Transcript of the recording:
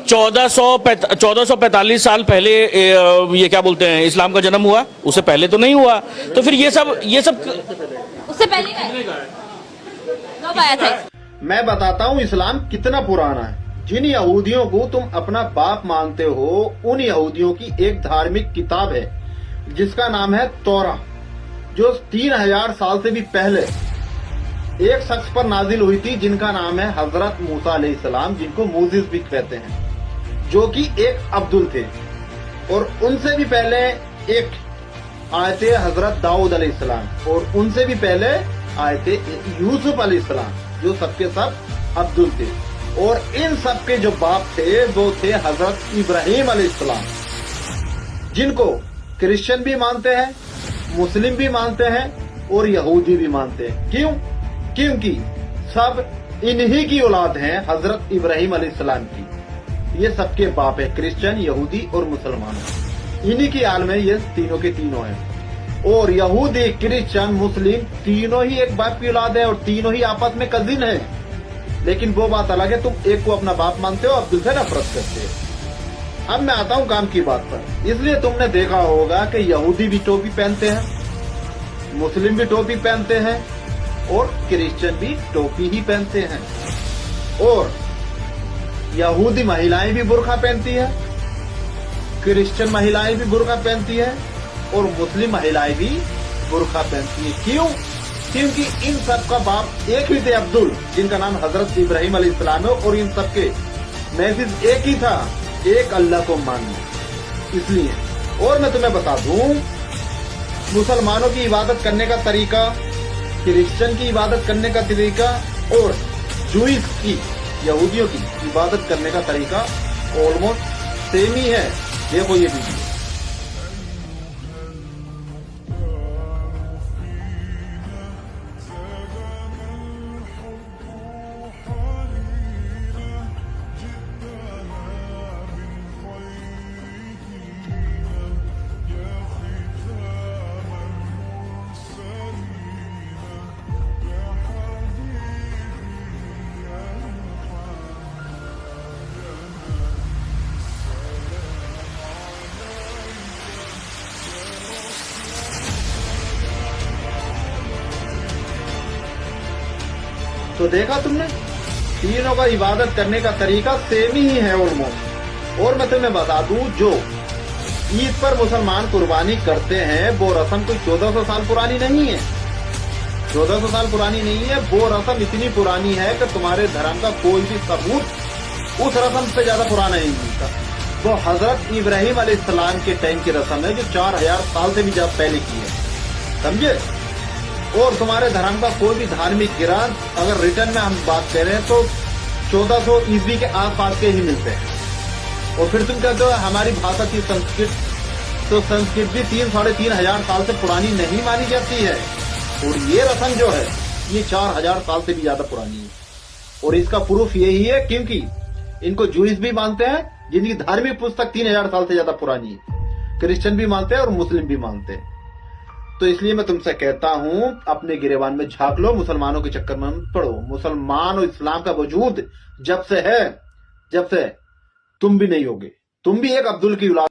1445 साल पहले ये क्या बोलते हैं इस्लाम का जन्म हुआ, उससे पहले तो नहीं हुआ। तो फिर ये सब उससे पहले कब आया था? मैं बताता हूँ इस्लाम कितना पुराना है। जिन यहूदियों को तुम अपना बाप मानते हो, उन यहूदियों की एक धार्मिक किताब है जिसका नाम है तौरा, जो 3000 साल से भी पहले एक शख्स पर नाजिल हुई थी, जिनका नाम है हजरत मूसा अलैहिस्सलाम, जिनको मोजिस भी कहते हैं, जो कि एक अब्दुल थे। और उनसे भी पहले एक आए थे हजरत दाऊद अलैहिस्सलाम, और उनसे भी पहले आए थे यूसुफ अलैहिस्सलाम, जो सबके सब अब्दुल थे। और इन सब के जो बाप थे वो थे हजरत इब्राहिम अलैहिस्सलाम, जिनको क्रिश्चियन भी मानते हैं, मुस्लिम भी मानते हैं और यहूदी भी मानते हैं। क्यों? क्योंकि सब इन्हीं की औलाद हैं, हजरत इब्राहिम अलैहिस्सलाम की। ये सबके बाप है, क्रिश्चियन, यहूदी और मुसलमान। इन्हीं की आल में ये तीनों के तीनों हैं। और यहूदी, क्रिश्चियन, मुस्लिम तीनों ही एक बाप की औलाद है और तीनों ही आपस में कजिन है। लेकिन वो बात अलग है, तुम एक को अपना बाप मानते हो, अब्दुल से नफरत करते हो। अब मैं आता हूँ काम की बात पर। इसलिए तुमने देखा होगा कि यहूदी भी टोपी पहनते हैं, मुस्लिम भी टोपी पहनते हैं और क्रिश्चियन भी टोपी ही पहनते हैं। और यहूदी महिलाएं भी बुर्का पहनती है, क्रिश्चियन महिलाएं भी बुर्का पहनती है और मुस्लिम महिलाएं भी बुर्का पहनती है। क्यों? क्योंकि इन सब का बाप एक ही थे, अब्दुल, जिनका नाम हजरत इब्राहिम अलैहिस्सलाम है। और इन सब के मैसेज एक ही था, एक अल्लाह को मानना। इसलिए और मैं तुम्हें बता दूं, मुसलमानों की इबादत करने का तरीका, क्रिश्चियन की इबादत करने का तरीका और जूइस की, यहूदियों की इबादत करने का तरीका ऑलमोस्ट सेम ही है। देखो ये वीडियो। तो देखा तुमने, तीनों का इबादत करने का तरीका सेम ही है ऑलमोस्ट। और मैं तुम्हें बता दूं, जो ईद पर मुसलमान कुर्बानी करते हैं वो रस्म कोई 1400 साल पुरानी नहीं है। 1400 साल पुरानी नहीं है, वो रस्म इतनी पुरानी है कि तुम्हारे धर्म का कोई भी सबूत उस रस्म से ज्यादा पुराना नहीं मिलता। वो हजरत इब्राहिम अलैहिस्सलाम के टाइम की रस्म है, जो 4000 साल से भी ज्यादा पहले की है, समझे। और तुम्हारे धर्म का कोई भी धार्मिक ग्रंथ अगर रिटर्न में हम बात करें तो 1400 ईस्वी के आसपास के ही मिलते हैं। और फिर तुम कहते हो हमारी भाषा थी संस्कृत, तो संस्कृत भी 3-3.5 साल से पुरानी नहीं मानी जाती है। और ये रस्म जो है ये 4000 साल से भी ज्यादा पुरानी है। और इसका प्रूफ यही है क्योंकि इनको जूइस भी मानते हैं, जिनकी धार्मिक पुस्तक 3000 साल से ज्यादा पुरानी है, क्रिश्चियन भी मानते हैं और मुस्लिम भी मानते हैं। तो इसलिए मैं तुमसे कहता हूं, अपने गिरेबान में झांक लो, मुसलमानों के चक्कर में मत पड़ो। मुसलमान और इस्लाम का वजूद जब से है, जब से तुम भी नहीं होगे, तुम भी एक अब्दुल की औलाद